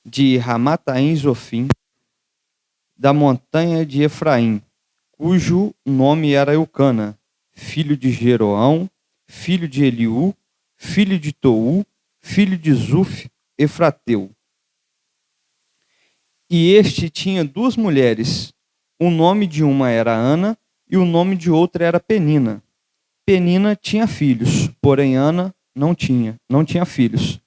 de Ramataim Zofim, da montanha de Efraim, cujo nome era Eucana, filho de Jeroão, filho de Eliú, filho de Tou, filho de Zuf, Efrateu. E este tinha duas mulheres. O nome de uma era Ana e o nome de outra era Penina. Penina tinha filhos, porém Ana não tinha filhos.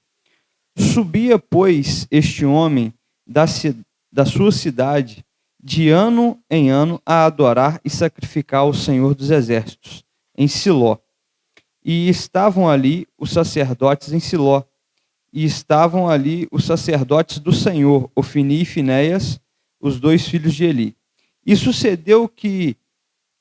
Subia, pois, este homem da sua cidade de ano em ano a adorar e sacrificar ao Senhor dos Exércitos, em Siló. E estavam ali os sacerdotes em Siló. E estavam ali os sacerdotes do Senhor, Ofni e Finéias, os dois filhos de Eli. E sucedeu que,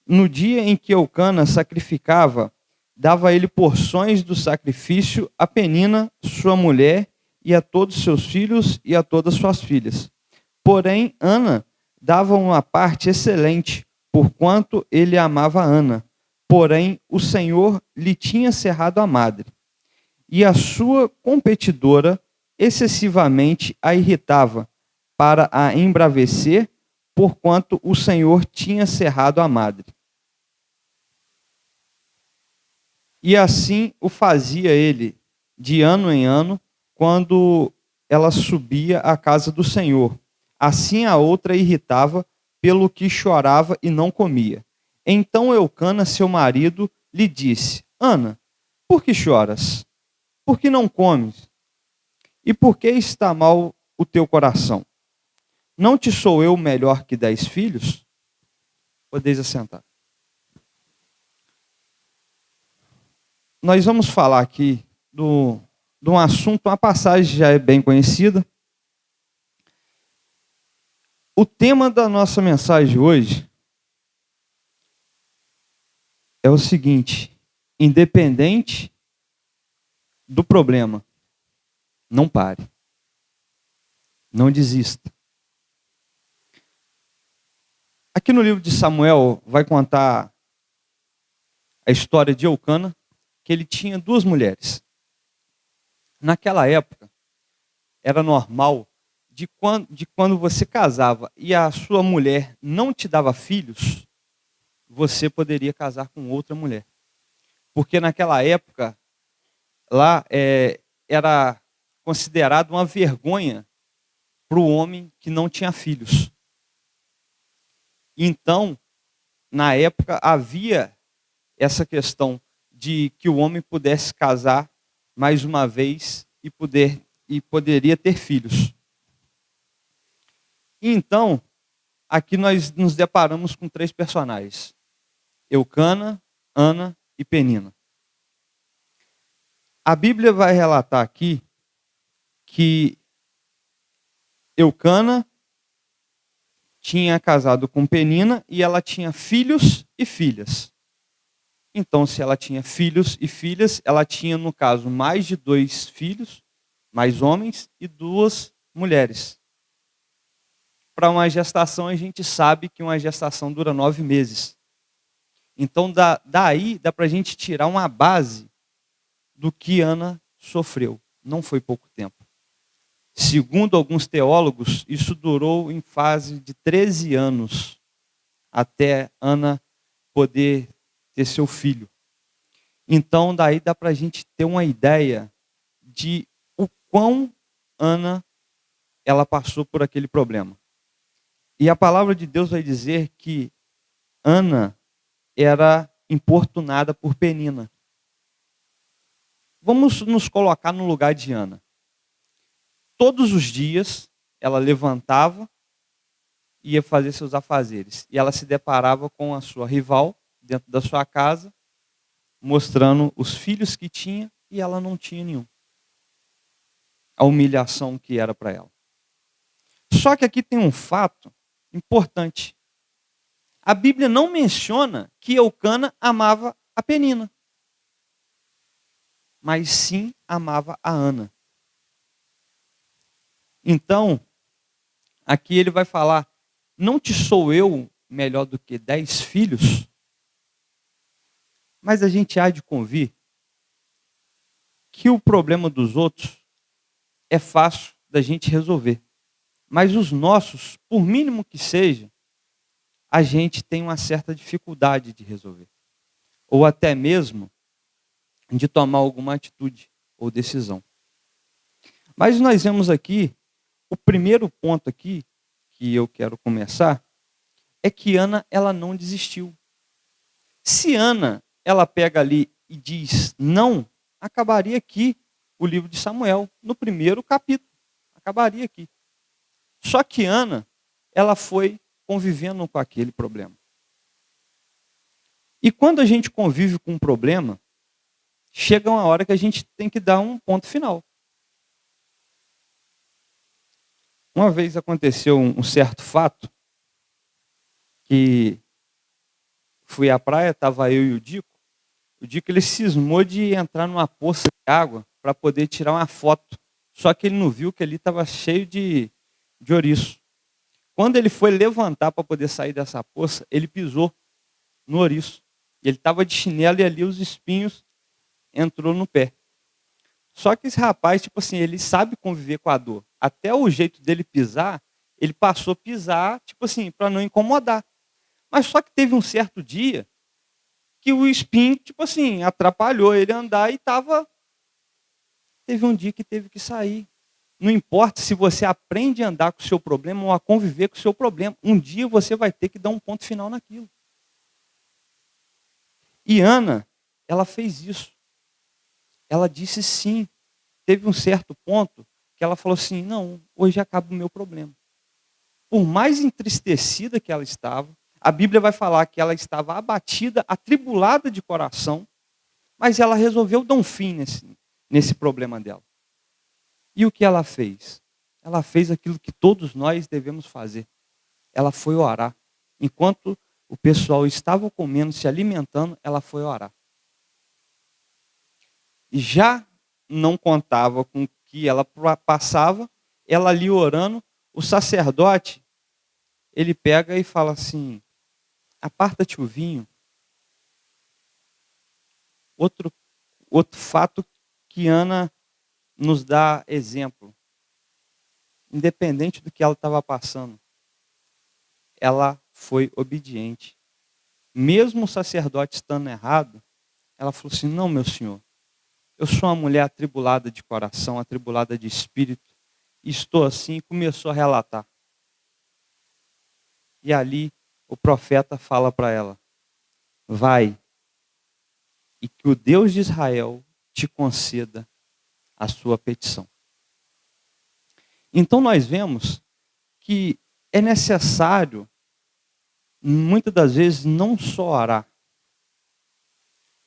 no dia em que Eucana sacrificava, dava ele porções do sacrifício a Penina, sua mulher, e a todos seus filhos e a todas suas filhas. Porém, Ana dava uma parte excelente, porquanto ele amava Ana. Porém, o Senhor lhe tinha cerrado a madre. E a sua competidora excessivamente a irritava, para a embravecer, porquanto o Senhor tinha cerrado a madre. E assim o fazia ele, de ano em ano, quando ela subia à casa do Senhor. Assim a outra irritava, pelo que chorava e não comia. Então Eucana, seu marido, lhe disse: Ana, por que choras? Por que não comes? E por que está mal o teu coração? Não te sou eu melhor que 10 filhos? Podeis assentar. Nós vamos falar aqui de um assunto, uma passagem que já é bem conhecida. O tema da nossa mensagem hoje é o seguinte: independente do problema, não pare. Não desista. Aqui no livro de Samuel vai contar a história de Eucana, que ele tinha duas mulheres. Naquela época, era normal de quando você casava e a sua mulher não te dava filhos, você poderia casar com outra mulher. Porque naquela época, lá era considerado uma vergonha para o homem que não tinha filhos. Então, na época, havia essa questão de que o homem pudesse casar mais uma vez e poderia ter filhos. Então, aqui nós nos deparamos com três personagens: Eucana, Ana e Penina. A Bíblia vai relatar aqui que Eucana tinha casado com Penina e ela tinha filhos e filhas. Então, se ela tinha filhos e filhas, ela tinha, no caso, mais de 2 filhos, mais homens, e 2 mulheres. Para uma gestação, a gente sabe que uma gestação dura 9 meses. Então, daí dá para a gente tirar uma base do que Ana sofreu. Não foi pouco tempo. Segundo alguns teólogos, isso durou em fase de 13 anos, até Ana poder ter seu filho. Então, daí dá para a gente ter uma ideia de o quão Ana ela passou por aquele problema. E a palavra de Deus vai dizer que Ana era importunada por Penina. Vamos nos colocar no lugar de Ana. Todos os dias ela levantava e ia fazer seus afazeres. E ela se deparava com a sua rival dentro da sua casa, mostrando os filhos que tinha e ela não tinha nenhum. A humilhação que era para ela. Só que aqui tem um fato importante. A Bíblia não menciona que Eucana amava a Penina, mas sim amava a Ana. Então, aqui ele vai falar: não te sou eu melhor do que 10 filhos? Mas a gente há de convir que o problema dos outros é fácil da gente resolver. Mas os nossos, por mínimo que seja, a gente tem uma certa dificuldade de resolver. Ou até mesmo de tomar alguma atitude ou decisão. Mas nós vemos aqui, o primeiro ponto aqui, que eu quero começar, é que Ana, ela não desistiu. Se Ana, ela pega ali e diz não, acabaria aqui o livro de Samuel, no primeiro capítulo. Acabaria aqui. Só que Ana, ela foi convivendo com aquele problema. E quando a gente convive com um problema, chega uma hora que a gente tem que dar um ponto final. Uma vez aconteceu um certo fato, que fui à praia, estava eu e o Dico. O Dico, ele cismou de entrar numa poça de água para poder tirar uma foto. Só que ele não viu que ali estava cheio de ouriço. Quando ele foi levantar para poder sair dessa poça, ele pisou no ouriço. Ele estava de chinelo e ali os espinhos entrou no pé. Só que esse rapaz, tipo assim, ele sabe conviver com a dor. Até o jeito dele pisar, ele passou a pisar, tipo assim, para não incomodar. Mas só que teve um certo dia que o espinho, tipo assim, atrapalhou ele andar e tava. Teve um dia que teve que sair. Não importa se você aprende a andar com o seu problema ou a conviver com o seu problema. Um dia você vai ter que dar um ponto final naquilo. E Ana, ela fez isso. Ela disse sim. Teve um certo ponto que ela falou assim, não, hoje acaba o meu problema. Por mais entristecida que ela estava, a Bíblia vai falar que ela estava abatida, atribulada de coração, mas ela resolveu dar um fim nesse problema dela. E o que ela fez? Ela fez aquilo que todos nós devemos fazer. Ela foi orar. Enquanto o pessoal estava comendo, se alimentando, ela foi orar. E já não contava com o que ela passava, ela ali orando, o sacerdote, ele pega e fala assim, aparta-te o vinho. Outro fato que Ana nos dá exemplo. Independente do que ela estava passando, ela foi obediente. Mesmo o sacerdote estando errado, ela falou assim, não, meu senhor, eu sou uma mulher atribulada de coração, atribulada de espírito, e estou assim, e começou a relatar. E ali o profeta fala para ela, vai, e que o Deus de Israel te conceda a sua petição. Então nós vemos que é necessário, muitas das vezes, não só orar,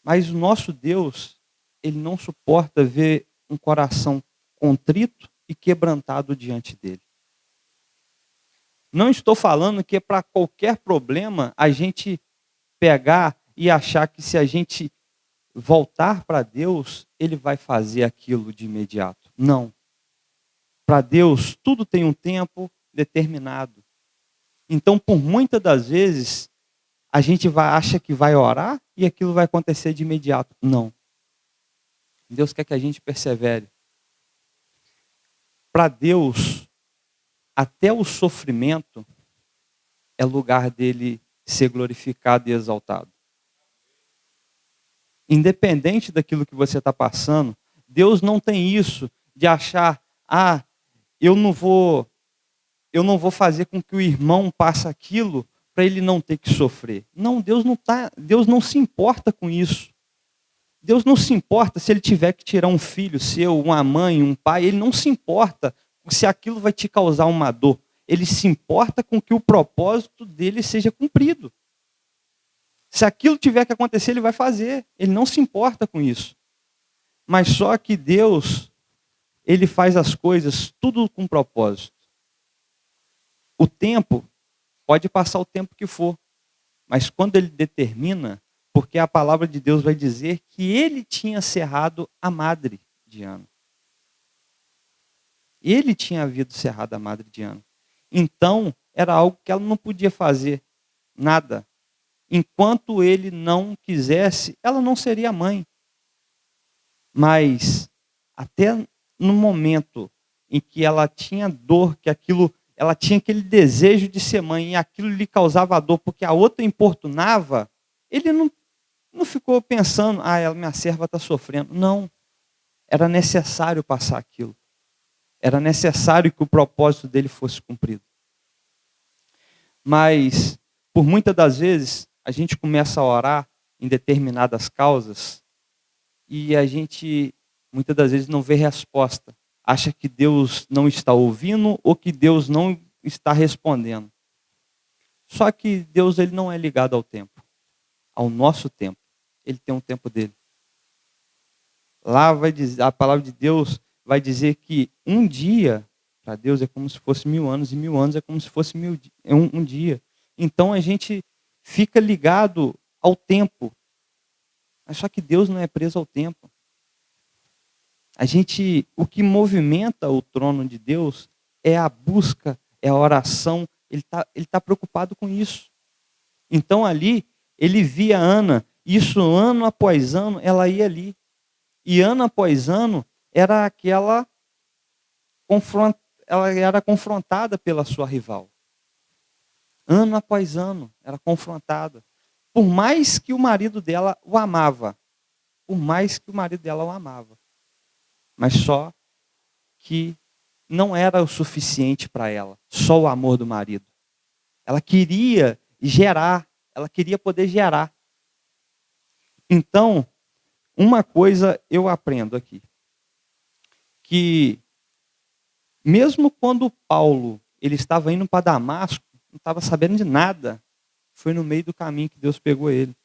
mas o nosso Deus, ele não suporta ver um coração contrito e quebrantado diante dele. Não estou falando que é para qualquer problema a gente pegar e achar que se a gente voltar para Deus, ele vai fazer aquilo de imediato. Não. Para Deus, tudo tem um tempo determinado. Então, por muitas das vezes, a gente acha que vai orar e aquilo vai acontecer de imediato. Não. Deus quer que a gente persevere. Para Deus, até o sofrimento é lugar dele ser glorificado e exaltado. Independente daquilo que você está passando, Deus não tem isso de achar, eu não vou fazer com que o irmão passe aquilo para ele não ter que sofrer. Não, Deus não se importa com isso. Deus não se importa se ele tiver que tirar um filho seu, uma mãe, um pai, ele não se importa se aquilo vai te causar uma dor. Ele se importa com que o propósito dele seja cumprido. Se aquilo tiver que acontecer, ele vai fazer. Ele não se importa com isso. Mas só que Deus, ele faz as coisas tudo com propósito. O tempo, pode passar o tempo que for, mas quando ele determina, porque a palavra de Deus vai dizer que ele tinha cerrado a madre de Ana. Ele tinha havido cerrado a madre de Ana. Então, era algo que ela não podia fazer nada. Enquanto ele não quisesse, ela não seria mãe. Mas, até no momento em que ela tinha dor, que aquilo, ela tinha aquele desejo de ser mãe e aquilo lhe causava dor porque a outra importunava, ele não ficou pensando, minha serva está sofrendo. Não, era necessário passar aquilo. Era necessário que o propósito dele fosse cumprido. Mas, por muitas das vezes, a gente começa a orar em determinadas causas e a gente, muitas das vezes, não vê resposta. Acha que Deus não está ouvindo ou que Deus não está respondendo. Só que Deus ele não é ligado ao tempo, ao nosso tempo. Ele tem um tempo dele. Lá vai dizer, a palavra de Deus vai dizer que um dia para Deus é como se fosse 1000 anos e 1000 anos é como se fosse um dia. Então a gente fica ligado ao tempo. Mas só que Deus não é preso ao tempo. O que movimenta o trono de Deus é a busca, é a oração. Ele tá preocupado com isso. Então ali, ele via Ana, isso ano após ano, ela ia ali. E ano após ano, ela era confrontada pela sua rival. Ano após ano, era confrontada. Por mais que o marido dela o amava. Mas só que não era o suficiente para ela, só o amor do marido. Ela queria gerar, ela queria poder gerar. Então, uma coisa eu aprendo aqui, que mesmo quando Paulo ele estava indo para Damasco, não estava sabendo de nada, foi no meio do caminho que Deus pegou ele.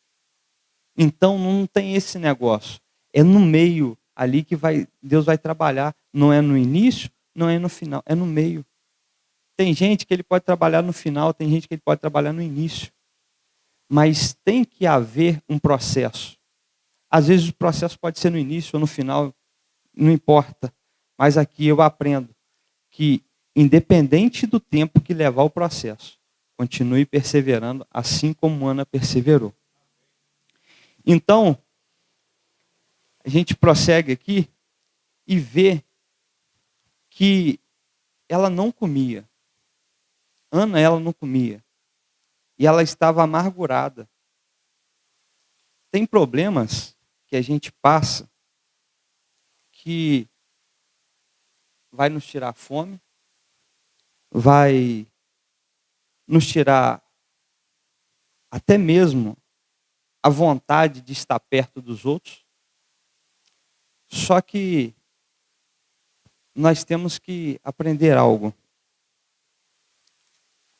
Então não tem esse negócio, é no meio ali que Deus vai trabalhar, não é no início, não é no final, é no meio. Tem gente que ele pode trabalhar no final, tem gente que ele pode trabalhar no início. Mas tem que haver um processo. Às vezes o processo pode ser no início ou no final, não importa. Mas aqui eu aprendo que, independente do tempo que levar o processo, continue perseverando, assim como Ana perseverou. Então, a gente prossegue aqui e vê que ela não comia. Ana, ela não comia. E ela estava amargurada. Tem problemas que a gente passa que vai nos tirar a fome, vai nos tirar até mesmo a vontade de estar perto dos outros. Só que nós temos que aprender algo.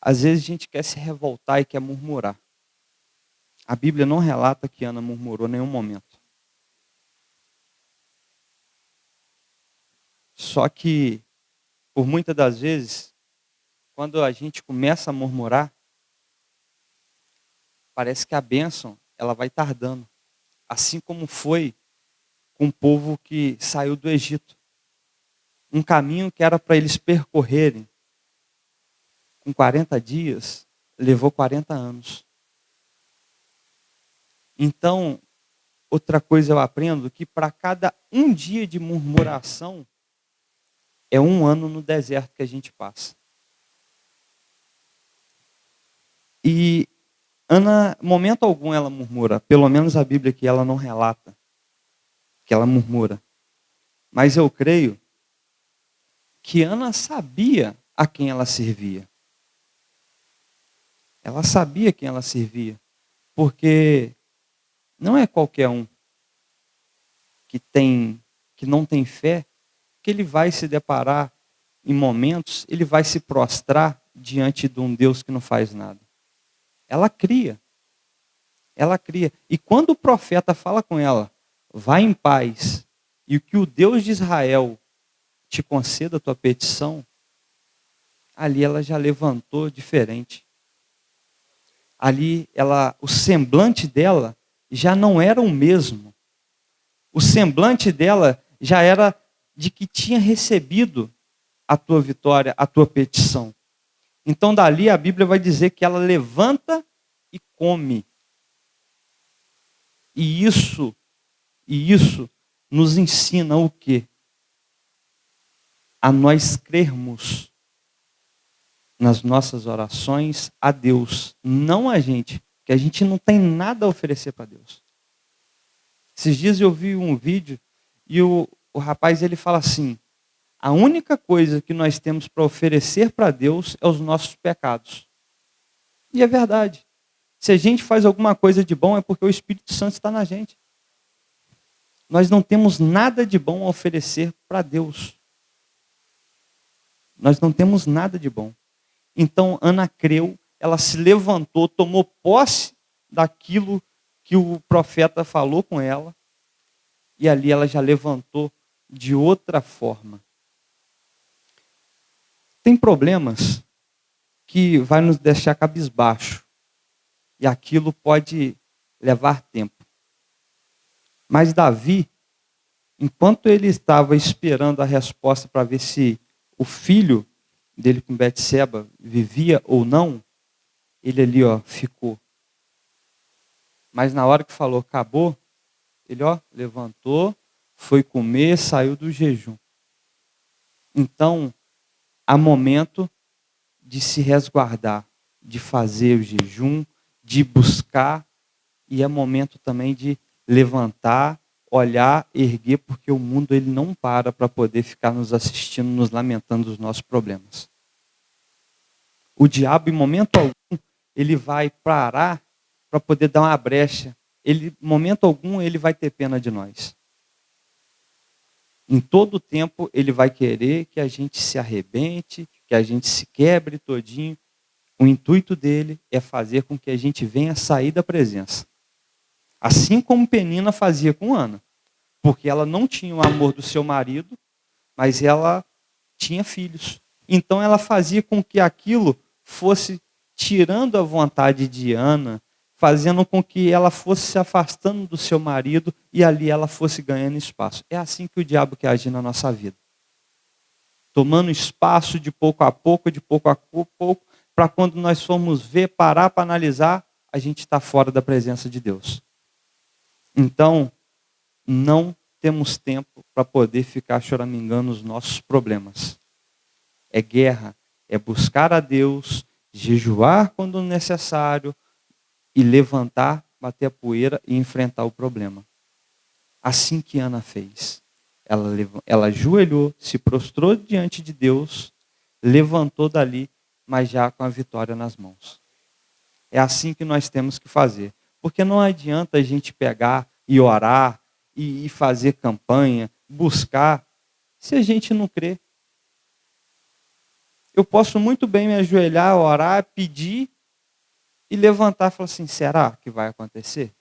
Às vezes a gente quer se revoltar e quer murmurar. A Bíblia não relata que Ana murmurou em nenhum momento. Só que, por muitas das vezes, quando a gente começa a murmurar, parece que a bênção ela vai tardando. Assim como foi com o povo que saiu do Egito. Um caminho que era para eles percorrerem com 40 dias, levou 40 anos. Então, outra coisa eu aprendo, que para cada um dia de murmuração, é 1 ano no deserto que a gente passa. E Ana, momento algum ela murmura, pelo menos a Bíblia aqui ela não relata que ela murmura. Mas eu creio que Ana sabia a quem ela servia. Ela sabia quem ela servia. Porque não é qualquer um que não tem fé que ele vai se deparar em momentos, ele vai se prostrar diante de um Deus que não faz nada. Ela cria. Ela cria. E quando o profeta fala com ela, vai em paz, e que o Deus de Israel te conceda a tua petição, ali ela já levantou diferente. Ali o semblante dela já não era o mesmo. O semblante dela já era de que tinha recebido a tua vitória, a tua petição. Então dali a Bíblia vai dizer que ela levanta e come. E isso nos ensina o quê? A nós crermos nas nossas orações a Deus, não a gente, porque a gente não tem nada a oferecer para Deus. Esses dias eu vi um vídeo e o rapaz ele fala assim: a única coisa que nós temos para oferecer para Deus é os nossos pecados. E é verdade. Se a gente faz alguma coisa de bom é porque o Espírito Santo está na gente. Nós não temos nada de bom a oferecer para Deus. Nós não temos nada de bom. Então Ana creu, ela se levantou, tomou posse daquilo que o profeta falou com ela, e ali ela já levantou de outra forma. Tem problemas que vai nos deixar cabisbaixo, e aquilo pode levar tempo. Mas Davi, enquanto ele estava esperando a resposta para ver se o filho dele com Betseba vivia ou não, ele ali ficou. Mas na hora que falou acabou, ele levantou, foi comer, saiu do jejum. Então, há momento de se resguardar, de fazer o jejum, de buscar, e é momento também de levantar, olhar, erguer, porque o mundo ele não para poder ficar nos assistindo, nos lamentando dos nossos problemas. O diabo, em momento algum, ele vai parar para poder dar uma brecha. Em momento algum, ele vai ter pena de nós. Em todo tempo, ele vai querer que a gente se arrebente, que a gente se quebre todinho. O intuito dele é fazer com que a gente venha sair da presença. Assim como Penina fazia com Ana. Porque ela não tinha o amor do seu marido, mas ela tinha filhos. Então ela fazia com que aquilo fosse tirando a vontade de Ana, fazendo com que ela fosse se afastando do seu marido e ali ela fosse ganhando espaço. É assim que o diabo quer agir na nossa vida. Tomando espaço de pouco a pouco, para quando nós formos ver, parar para analisar, a gente está fora da presença de Deus. Então, não temos tempo para poder ficar choramingando os nossos problemas. É guerra, é buscar a Deus, jejuar quando necessário e levantar, bater a poeira e enfrentar o problema. Assim que Ana fez. Ela ajoelhou, se prostrou diante de Deus, levantou dali, mas já com a vitória nas mãos. É assim que nós temos que fazer. Porque não adianta a gente pegar e orar, e fazer campanha, buscar, se a gente não crê. Eu posso muito bem me ajoelhar, orar, pedir e levantar e falar assim, será que vai acontecer?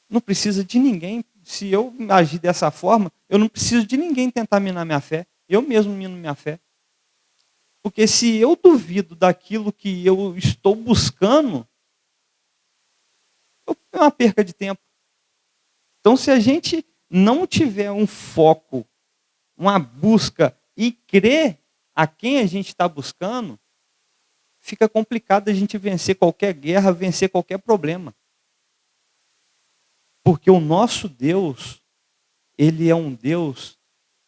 Não precisa de ninguém. Se eu agir dessa forma, eu não preciso de ninguém tentar minar minha fé. Eu mesmo mino minha fé. Porque se eu duvido daquilo que eu estou buscando, é uma perca de tempo. Então, se a gente não tiver um foco, uma busca e crer a quem a gente está buscando, fica complicado a gente vencer qualquer guerra, vencer qualquer problema. Porque o nosso Deus, ele é um Deus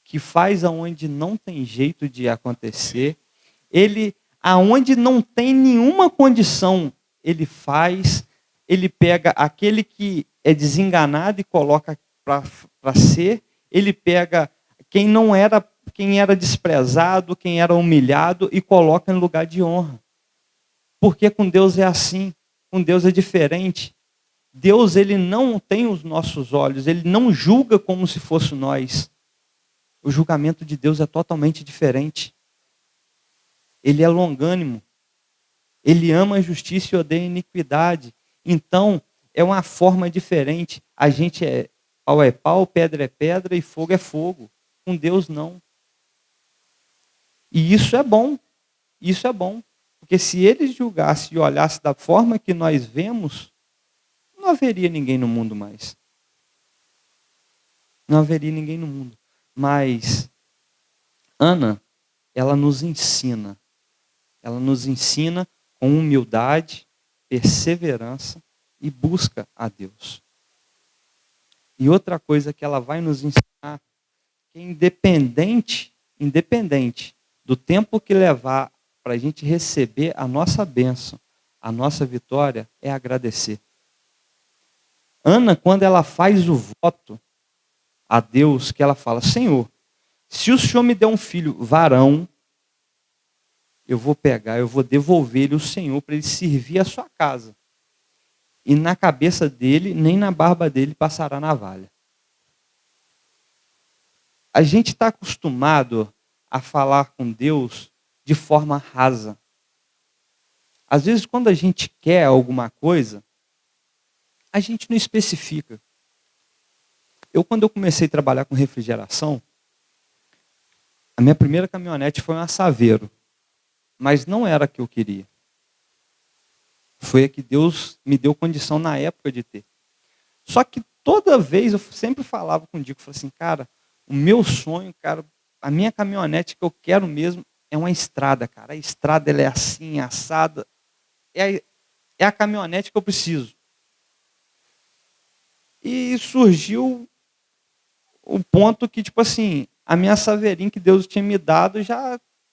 que faz aonde não tem jeito de acontecer. Ele, aonde não tem nenhuma condição, ele faz. Ele pega aquele que é desenganado e coloca para ser. Ele pega quem era desprezado, quem era humilhado e coloca em lugar de honra. Porque com Deus é assim, com Deus é diferente. Deus, ele não tem os nossos olhos, ele não julga como se fosse nós. O julgamento de Deus é totalmente diferente. Ele é longânimo. Ele ama a justiça e odeia a iniquidade. Então, é uma forma diferente. A gente pau é pau, pedra é pedra e fogo é fogo. Com Deus, não. E isso é bom. Isso é bom. Porque se ele julgasse e olhasse da forma que nós vemos, não haveria ninguém no mundo mais. Não haveria ninguém no mundo. Mas Ana, ela nos ensina. Ela nos ensina com humildade, perseverança e busca a Deus. E outra coisa que ela vai nos ensinar, que é independente do tempo que levar para a gente receber a nossa bênção, a nossa vitória, é agradecer. Ana, quando ela faz o voto a Deus, que ela fala: Senhor, se o Senhor me der um filho varão, eu vou pegar, eu vou devolver ele ao Senhor para ele servir a sua casa. E na cabeça dele, nem na barba dele passará navalha. A gente está acostumado a falar com Deus de forma rasa. Às vezes, quando a gente quer alguma coisa, a gente não especifica. Quando eu comecei a trabalhar com refrigeração, a minha primeira caminhonete foi uma Saveiro, mas não era a que eu queria. Foi a que Deus me deu condição na época de ter. Só que toda vez eu sempre falava com o Dico, falei assim, cara, o meu sonho, cara, a minha caminhonete que eu quero mesmo é uma estrada, cara. A estrada ela é assim, assada. É a caminhonete que eu preciso. E surgiu o ponto que, tipo assim, a minha Saveirinha que Deus tinha me dado,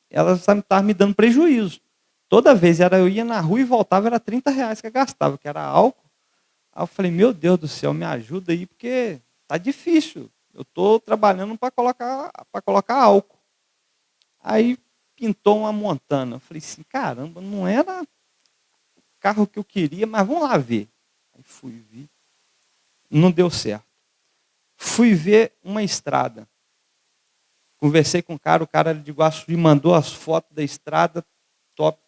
ela estava me dando prejuízo. Toda vez eu ia na rua e voltava, era R$30 que eu gastava, que era álcool. Aí eu falei, meu Deus do céu, me ajuda aí, porque tá difícil. Eu estou trabalhando para colocar álcool. Aí pintou uma Montana. Eu falei assim, caramba, não era o carro que eu queria, mas vamos lá ver. Aí fui ver. Não deu certo. Fui ver uma estrada. Conversei com o cara era de Guaçuí, mandou as fotos da estrada, top.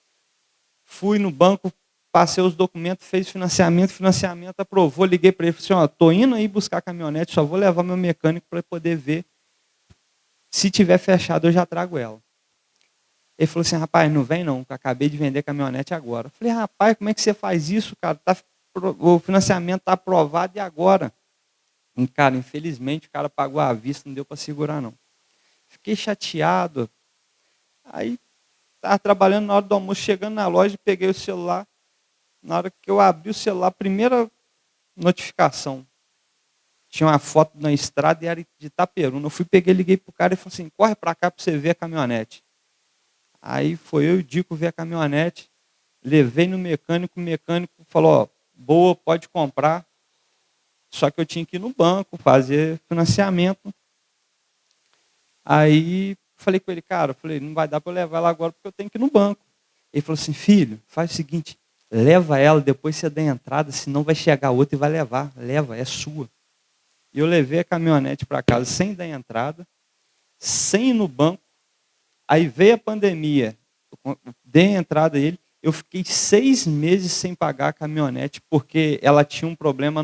Fui no banco, passei os documentos, fez financiamento aprovou, liguei para ele, falei assim, estou indo aí buscar a caminhonete, só vou levar meu mecânico para poder ver. Se tiver fechado, eu já trago ela. Ele falou assim, rapaz, não vem não, eu acabei de vender a caminhonete agora. Eu falei, rapaz, como é que você faz isso, cara? O financiamento está aprovado e agora? E, cara, infelizmente, o cara pagou à vista, não deu para segurar não. Fiquei chateado. Aí, estava trabalhando na hora do almoço, chegando na loja, peguei o celular. Na hora que eu abri o celular, primeira notificação. Tinha uma foto na estrada e era de Itaperuna. Eu peguei, liguei para o cara e falei assim, corre para cá para você ver a caminhonete. Aí foi eu e o Dico ver a caminhonete, levei no mecânico, o mecânico falou, ó, boa, pode comprar. Só que eu tinha que ir no banco, fazer financiamento. Aí falei com ele, cara, não vai dar para eu levar ela agora porque eu tenho que ir no banco. Ele falou assim, filho, faz o seguinte, leva ela, depois você dá a entrada, senão vai chegar outra e vai levar. Leva, é sua. E eu levei a caminhonete para casa sem dar entrada, sem ir no banco. Aí veio a pandemia, eu dei a entrada a ele, eu fiquei 6 meses sem pagar a caminhonete, porque ela tinha um problema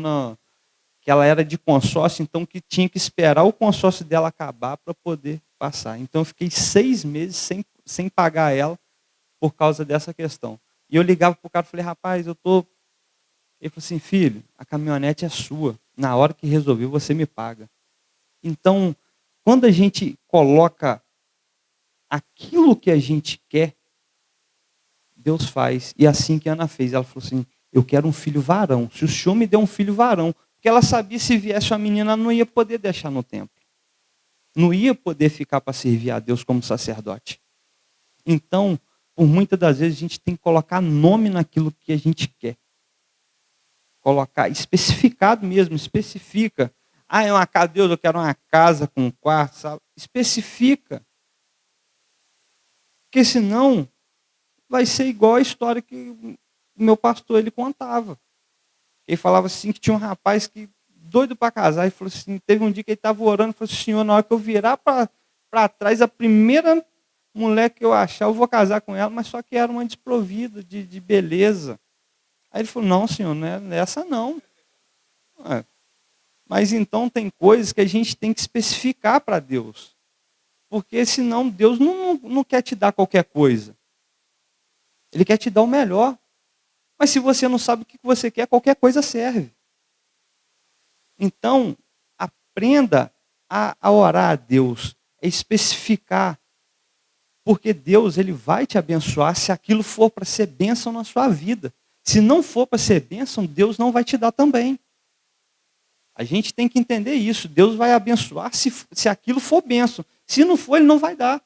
que ela era de consórcio, então que tinha que esperar o consórcio dela acabar para poder passar. Então eu fiquei 6 meses sem pagar ela por causa dessa questão. E eu ligava para o cara e falei, rapaz, eu tô. Ele falou assim, filho, a caminhonete é sua. Na hora que resolveu, você me paga. Então, quando a gente coloca aquilo que a gente quer, Deus faz. E assim que a Ana fez, ela falou assim, eu quero um filho varão. Se o Senhor me der um filho varão, porque ela sabia se viesse uma menina, ela não ia poder deixar no templo. Não ia poder ficar para servir a Deus como sacerdote. Então, por muitas das vezes, a gente tem que colocar nome naquilo que a gente quer. Colocar, especificado mesmo, especifica. É uma casa, Deus, eu quero uma casa com um quarto, sabe? Especifica. Porque senão, vai ser igual a história que o meu pastor ele contava. Ele falava assim que tinha um rapaz que doido para casar, e falou assim, teve um dia que ele estava orando, e falou assim, Senhor, na hora que eu virar para trás, a primeira mulher que eu achar, eu vou casar com ela, mas só que era uma desprovida de beleza. Aí ele falou, não, Senhor, não é essa não. Mas então tem coisas que a gente tem que especificar para Deus. Porque senão Deus não quer te dar qualquer coisa. Ele quer te dar o melhor. Mas se você não sabe o que você quer, qualquer coisa serve. Então, aprenda a orar a Deus, a especificar. Porque Deus ele vai te abençoar se aquilo for para ser bênção na sua vida. Se não for para ser bênção, Deus não vai te dar também. A gente tem que entender isso. Deus vai abençoar se aquilo for bênção. Se não for, Ele não vai dar.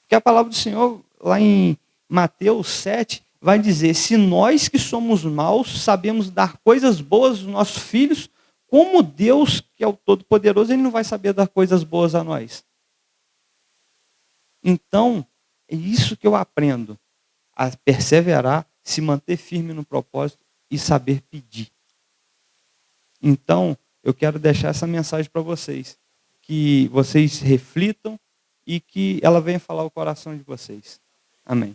Porque a palavra do Senhor, lá em Mateus 7, vai dizer: se nós que somos maus sabemos dar coisas boas aos nossos filhos, como Deus, que é o Todo-Poderoso, Ele não vai saber dar coisas boas a nós? Então, é isso que eu aprendo: a perseverar, se manter firme no propósito e saber pedir. Então, eu quero deixar essa mensagem para vocês, que vocês reflitam e que ela venha falar o coração de vocês. Amém.